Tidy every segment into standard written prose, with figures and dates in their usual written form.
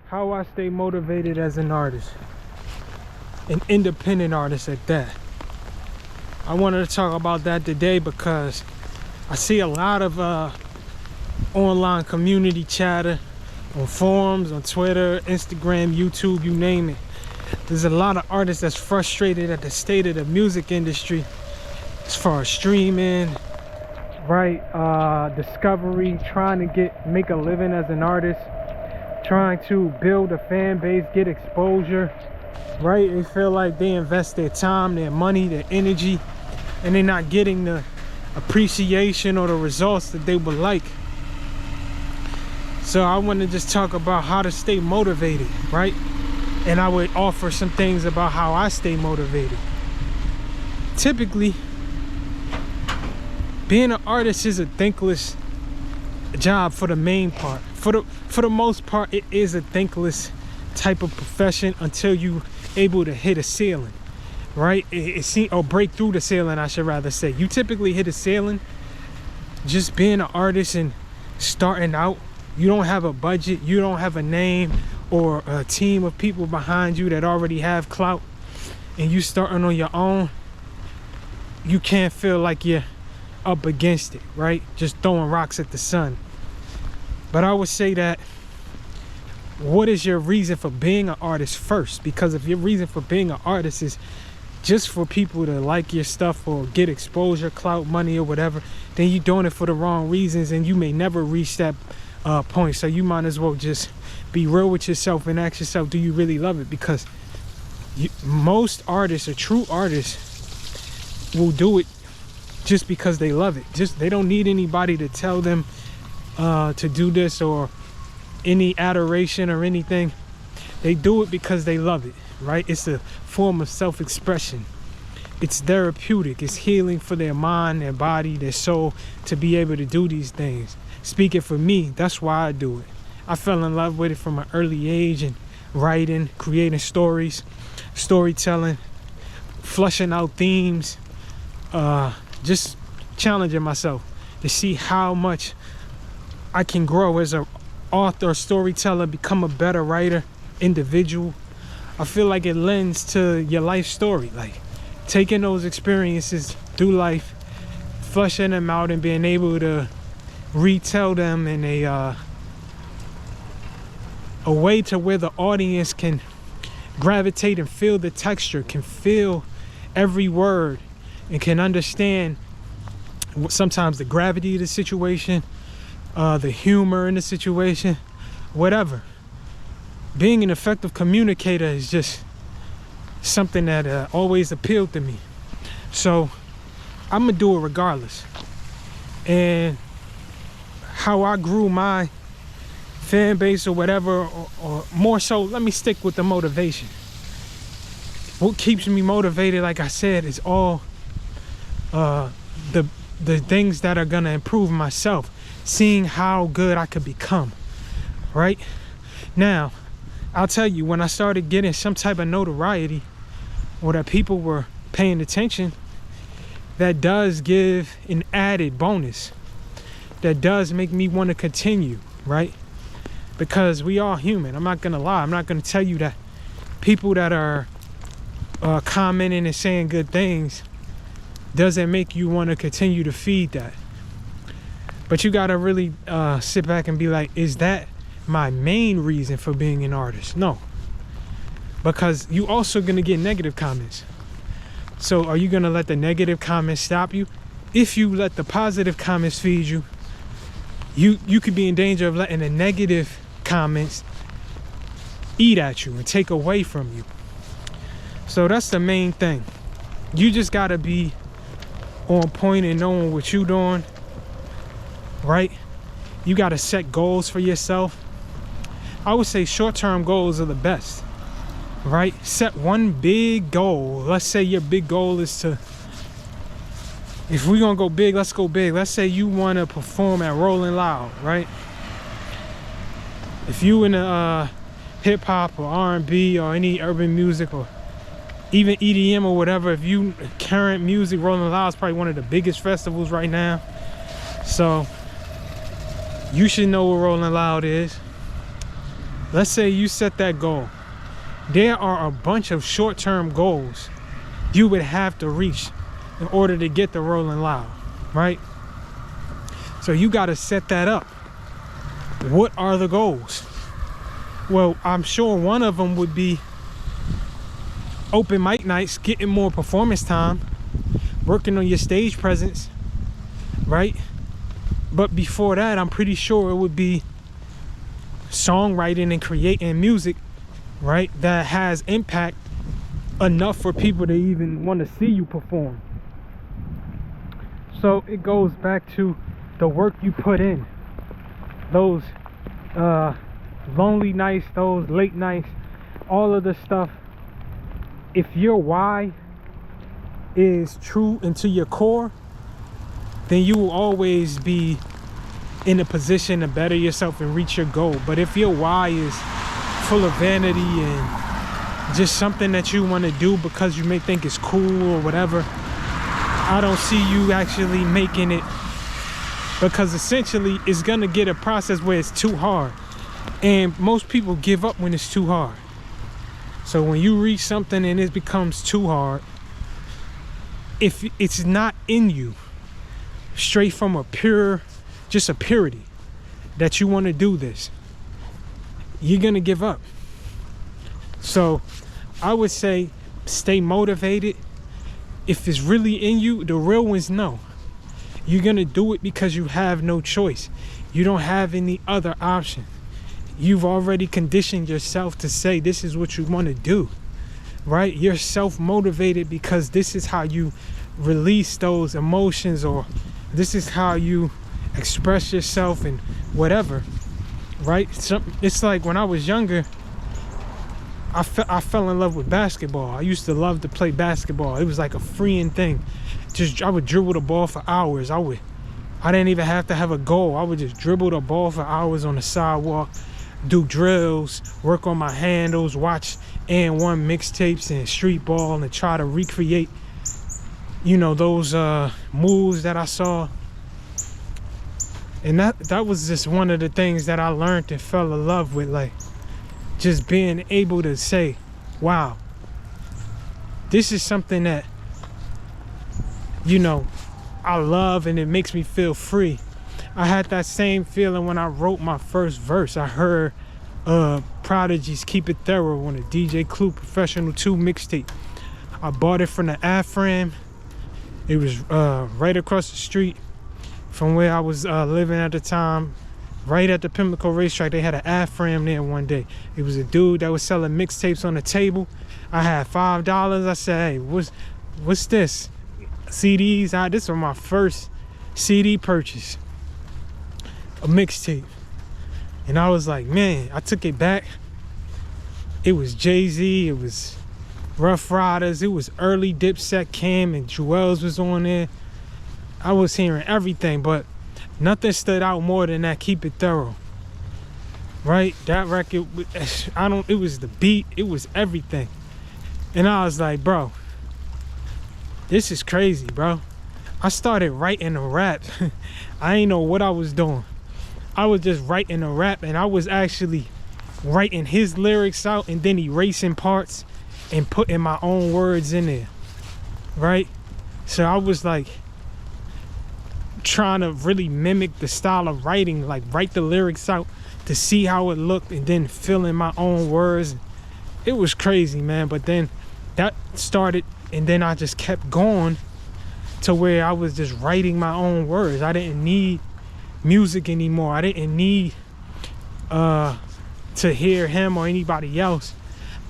how I stay motivated as an artist, an independent artist at that. I wanted to talk about that today because I see a lot of online community chatter on forums, on Twitter, Instagram, YouTube, you name it. There's a lot of artists that's frustrated at the state of the music industry as far as streaming, right? Discovery, trying to make a living as an artist, trying to build a fan base, get exposure, right? They feel like they invest their time, their money, their energy, and they're not getting the appreciation or the results that they would like. So I want to just talk about how to stay motivated, right? And I would offer some things about how I stay motivated. Typically, being an artist is a thankless job for the main part. For the most part, it is a thankless type of profession until you able to hit a ceiling, right? Or break through the ceiling, I should rather say. You typically hit a ceiling just being an artist and starting out. You don't have a budget, you don't have a name or a team of people behind you that already have clout, and you starting on your own. You can't feel like you're up against it, right? Just throwing rocks at the sun. But I would say that, what is your reason for being an artist first? Because if your reason for being an artist is just for people to like your stuff or get exposure, clout, money, or whatever, then you're doing it for the wrong reasons, and you may never reach that point. So you might as well just be real with yourself and ask yourself, do you really love it? Because most artists, or true artists, will do it just because they love it. They don't need anybody to tell them to do this or any adoration or anything. They do it because they love it, right? It's a form of self-expression. It's therapeutic. It's healing for their mind, their body, their soul, to be able to do these things. Speaking for me, that's why I do it. I fell in love with it from an early age, and writing, creating stories, storytelling, flushing out themes, just challenging myself to see how much I can grow as an author, storyteller, become a better writer, individual. I feel like it lends to your life story, like taking those experiences through life, flushing them out, and being able to retell them in a way to where the audience can gravitate and feel the texture, can feel every word, and can understand sometimes the gravity of the situation, the humor in the situation, whatever. Being an effective communicator is just something that always appealed to me. So I'm gonna do it regardless. And how I grew my fan base or whatever, or more so, let me stick with the motivation. What keeps me motivated, like I said, is all the things that are gonna improve myself, seeing how good I could become, right? Now, I'll tell you, when I started getting some type of notoriety, or that people were paying attention, that does give an added bonus. That does make me want to continue, right? Because we are human. I'm not gonna lie. I'm not gonna tell you that people that are commenting and saying good things doesn't make you want to continue to feed that. But you gotta really sit back and be like, is that my main reason for being an artist? No. Because you also gonna get negative comments. So are you gonna let the negative comments stop you? If you let the positive comments feed you, you could be in danger of letting the negative comments eat at you and take away from you. So that's the main thing. You just gotta be on point and knowing what you're doing, right? You gotta set goals for yourself. I would say short-term goals are the best, right? Set one big goal. Let's say your big goal is to, if we're gonna go big, let's go big. Let's say you wanna perform at Rolling Loud, right? If you in a hip-hop or R&B or any urban music or even EDM or whatever, if you current music, Rolling Loud is probably one of the biggest festivals right now. So you should know what Rolling Loud is. let's say you set that goal. There are a bunch of short-term goals you would have to reach in order to get the Rolling Loud, right? So you got to set that up. What are the goals? Well, I'm sure one of them would be open mic nights, getting more performance time, working on your stage presence, right? But before that, I'm pretty sure it would be songwriting and creating music, right, that has impact enough for people to even want to see you perform. So it goes back to the work you put in, those lonely nights, those late nights, all of the stuff. If your why is true into your core, then you will always be in a position to better yourself and reach your goal. But if your why is full of vanity and just something that you want to do because you may think it's cool or whatever, I don't see you actually making it, because essentially it's gonna get a process where it's too hard, and most people give up when it's too hard. So when you reach something and it becomes too hard, if it's not in you straight from a pure, just a purity that you want to do this, you're gonna give up. So I would say stay motivated. If it's really in you, the real ones know you're gonna do it because you have no choice. You don't have any other option. You've already conditioned yourself to say this is what you want to do, right? You're self-motivated because this is how you release those emotions, or this is how you express yourself and whatever, right? It's like when I was younger, I fell in love with basketball. I used to love to play basketball. It was like a freeing thing. I would dribble the ball for hours. I didn't even have to have a goal. I would just dribble the ball for hours on the sidewalk, do drills, work on my handles, watch and1 mixtapes and street ball, and try to recreate, you know, those moves that I saw. And that was just one of the things that I learned and fell in love with, like just being able to say, wow, this is something that, you know, I love, and it makes me feel free. I had that same feeling when I wrote my first verse. I heard Prodigy's Keep It Thorough on a DJ Clue Professional 2 mixtape. I bought it from the AFRAM. It was right across the street from where I was living at the time, right at the Pimlico racetrack. They had an AFRAM there one day. It was a dude that was selling mixtapes on the table. I had $5. I said, hey, what's this? CDs. This was my first CD purchase, a mixtape. And I was like, man, I took it back. It was Jay-Z, it was Rough Riders, it was early Dipset. Cam and Jewels was on there. I was hearing everything, but nothing stood out more than that Keep It Thorough, right? That record, it was the beat, it was everything. And I was like, bro, this is crazy, bro. I started writing a rap. I ain't know what I was doing. I was just writing a rap, and I was actually writing his lyrics out and then erasing parts and putting my own words in there, right? So I was like trying to really mimic the style of writing, like write the lyrics out to see how it looked and then fill in my own words. It was crazy, man. But then that started, and then I just kept going to where I was just writing my own words. I didn't need music anymore. I didn't need to hear him or anybody else.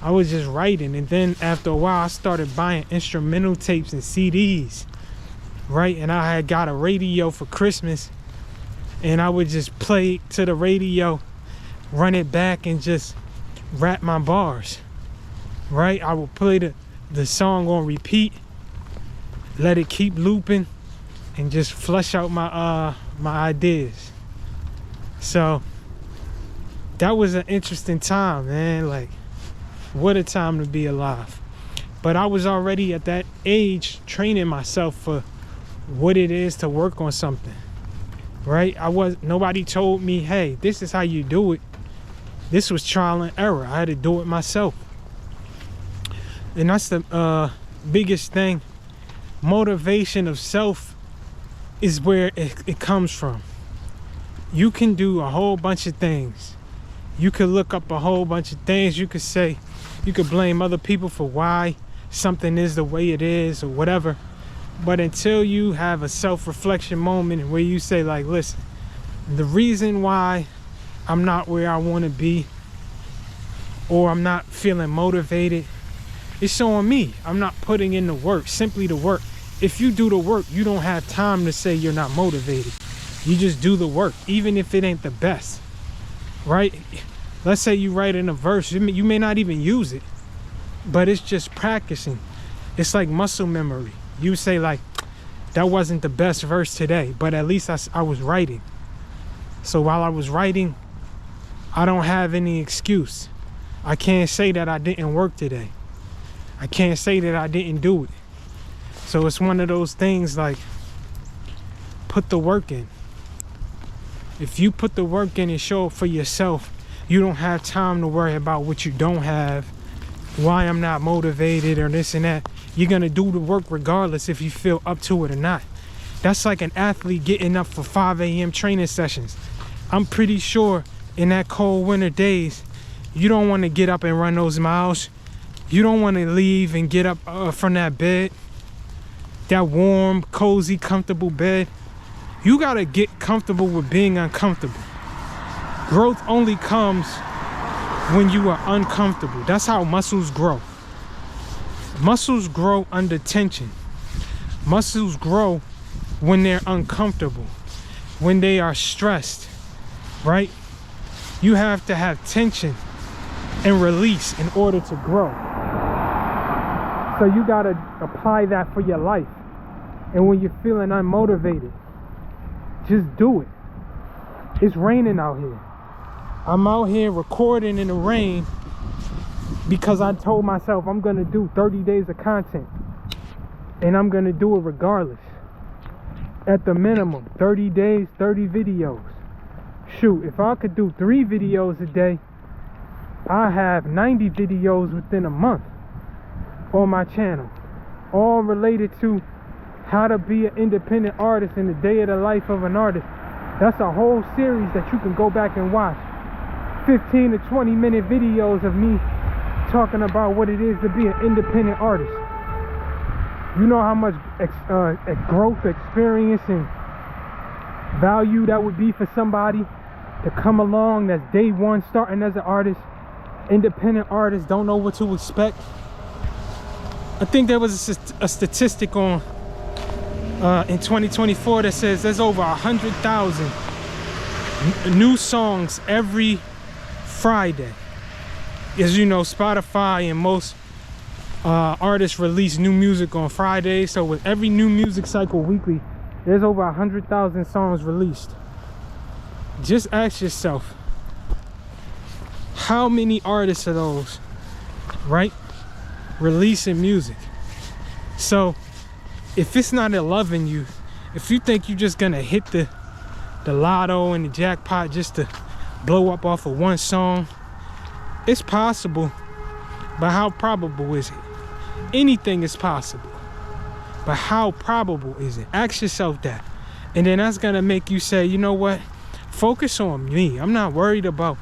I was just writing. And then after a while, I started buying instrumental tapes and CDs, right? And I had got a radio for Christmas, and I would just play to the radio, run it back, and just rap my bars, right? I would play the song on repeat, let it keep looping, and just flesh out my ideas. So that was an interesting time, man. Like, what a time to be alive. But I was already at that age training myself for what it is to work on something, right? Nobody told me, hey, this is how you do it. This was trial and error. I had to do it myself. And that's the biggest thing. Motivation of self is where it comes from. You can do a whole bunch of things. You could look up a whole bunch of things. You could blame other people for why something is the way it is or whatever. But until you have a self-reflection moment where you say, like, listen, the reason why I'm not where I want to be, or I'm not feeling motivated, it's on me. I'm not putting in the work, simply the work. If you do the work, you don't have time to say you're not motivated. You just do the work, even if it ain't the best, right? Let's say you write in a verse, you may not even use it, but it's just practicing. It's like muscle memory. You say, like, that wasn't the best verse today, but at least I was writing. So while I was writing, I don't have any excuse. I can't say that I didn't work today. I can't say that I didn't do it. So it's one of those things, like, put the work in. If you put the work in and show up for yourself, you don't have time to worry about what you don't have, why I'm not motivated or this and that. You're gonna do the work regardless if you feel up to it or not. That's like an athlete getting up for 5 a.m. training sessions. I'm pretty sure in that cold winter days, you don't want to get up and run those miles. You don't want to leave and get up from that bed, that warm, cozy, comfortable bed. You got to get comfortable with being uncomfortable. Growth only comes when you are uncomfortable. That's how muscles grow. Muscles grow under tension. Muscles grow when they're uncomfortable, when they are stressed, right? You have to have tension and release in order to grow. So you got to apply that for your life. And when you're feeling unmotivated, just do it. It's raining out here. I'm out here recording in the rain because I told myself I'm going to do 30 days of content. And I'm going to do it regardless. At the minimum, 30 days, 30 videos. Shoot, if I could do 3 videos a day, I have 90 videos within a month on my channel. All related to how to be an independent artist and the day of the life of an artist. That's a whole series that you can go back and watch. 15 to 20 minute videos of me talking about what it is to be an independent artist. You know how much growth, experience, and value that would be for somebody to come along that's day one starting as an artist, independent artist, don't know what to expect. I think there was a statistic on in 2024 that says there's over 100,000 new songs every Friday. As you know, Spotify and most artists release new music on Friday. So with every new music cycle weekly, there's over 100,000 songs released. Just ask yourself, how many artists are those, right, releasing music? So if it's not loving you, if you think you're just gonna hit the lotto and the jackpot just to blow up off of one song, it's possible, but how probable is it? Anything is possible, but how probable is it? Ask yourself that. And then that's gonna make you say, you know what, focus on me. I'm not worried about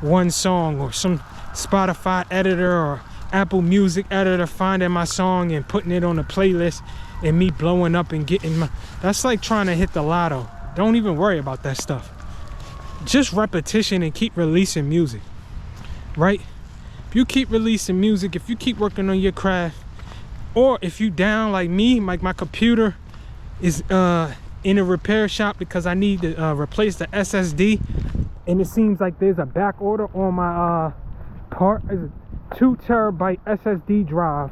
one song or some Spotify editor or Apple Music editor finding my song and putting it on a playlist and me blowing up and getting my... That's like trying to hit the lotto. Don't even worry about that stuff. Just repetition and keep releasing music, right? If you keep releasing music, if you keep working on your craft, or if you down like me, like my computer is in a repair shop because I need to replace the SSD, and it seems like there's a back order on my part. It's a 2 terabyte SSD drive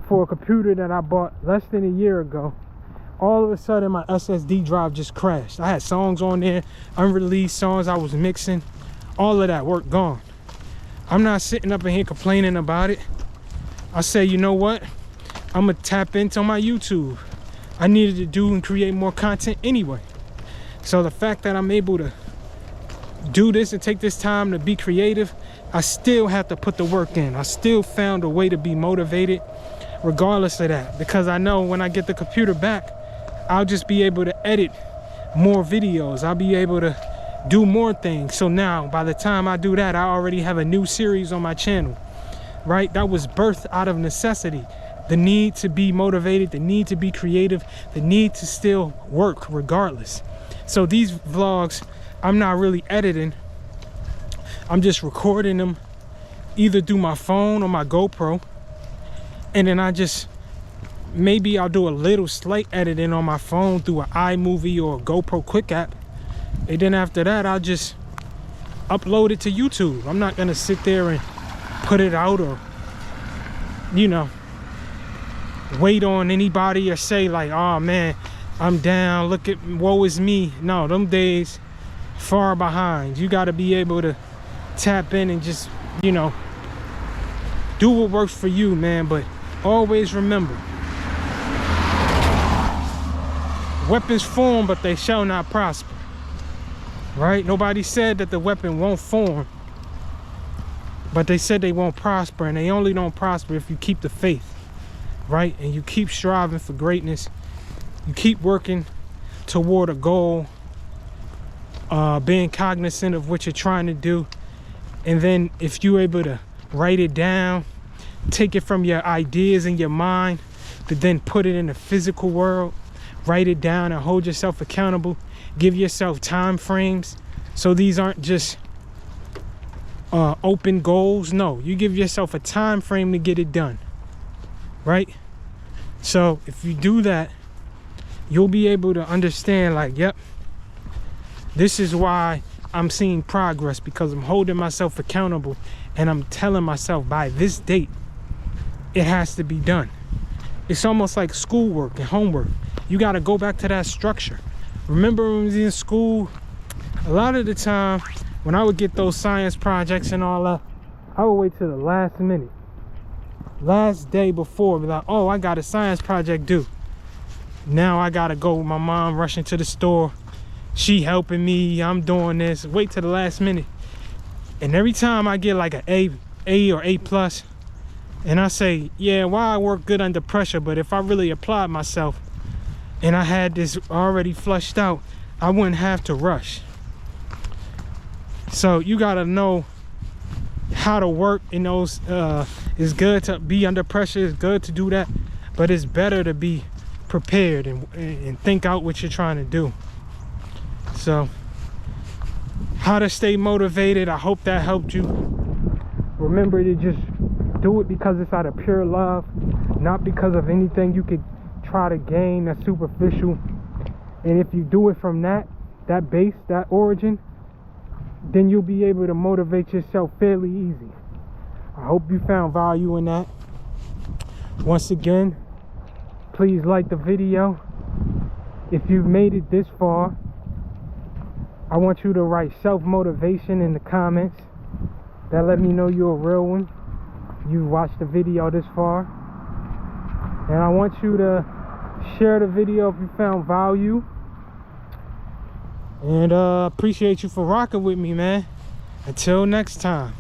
for a computer that I bought less than a year ago. All of a sudden my SSD drive just crashed. I had songs on there, unreleased songs I was mixing, all of that work gone. I'm not sitting up in here complaining about it. I say, you know what, I'm gonna tap into my YouTube. I needed to do and create more content anyway. So the fact that I'm able to do this and take this time to be creative, I still have to put the work in. I still found a way to be motivated regardless of that, because I know when I get the computer back, I'll just be able to edit more videos. I'll be able to do more things. So now by the time I do that, I already have a new series on my channel, right? That was birthed out of necessity. The need to be motivated, the need to be creative, the need to still work regardless. So these vlogs, I'm not really editing. I'm just recording them either through my phone or my GoPro. And then maybe I'll do a little slight editing on my phone through an iMovie or a GoPro Quick app. And then after that, I'll just upload it to YouTube. I'm not gonna sit there and put it out or, you know, wait on anybody or say like, oh man, I'm down, look at, woe is me. No, them days far behind. You got to be able to tap in and just, you know, do what works for you, man. But always remember, weapons form, but they shall not prosper, right? Nobody said that the weapon won't form, but they said they won't prosper, and they only don't prosper if you keep the faith, right? And you keep striving for greatness. You keep working toward a goal, being cognizant of what you're trying to do. And then if you're able to write it down, take it from your ideas in your mind to then put it in the physical world, write it down and hold yourself accountable. Give yourself time frames. So these aren't just open goals. No, you give yourself a time frame to get it done, right? So if you do that, you'll be able to understand like, yep, this is why I'm seeing progress, because I'm holding myself accountable and I'm telling myself by this date it has to be done. It's almost like schoolwork and homework. You got to go back to that structure. Remember when I was in school, a lot of the time when I would get those science projects and all that, I would wait till the last minute, last day before, be like, oh, I got a science project due. Now I gotta go with my mom rushing to the store. She helping me, I'm doing this. Wait till the last minute. And every time I get like an A or A+, and I say, yeah, why I work good under pressure, but if I really applied myself and I had this already flushed out, I wouldn't have to rush. So you gotta know how to work in those. It's good to be under pressure, it's good to do that, but it's better to be prepared and think out what you're trying to do. So how to stay motivated, I hope that helped you. Remember to just do it because it's out of pure love, not because of anything you could try to gain that's superficial. And if you do it from that base, that origin, then you'll be able to motivate yourself fairly easy. I hope you found value in that. Once again, please like the video. If you've made it this far, I want you to write self-motivation in the comments. That let me know you're a real one. You watched the video this far. And I want you to share the video if you found value. And appreciate you for rocking with me, man. Until next time.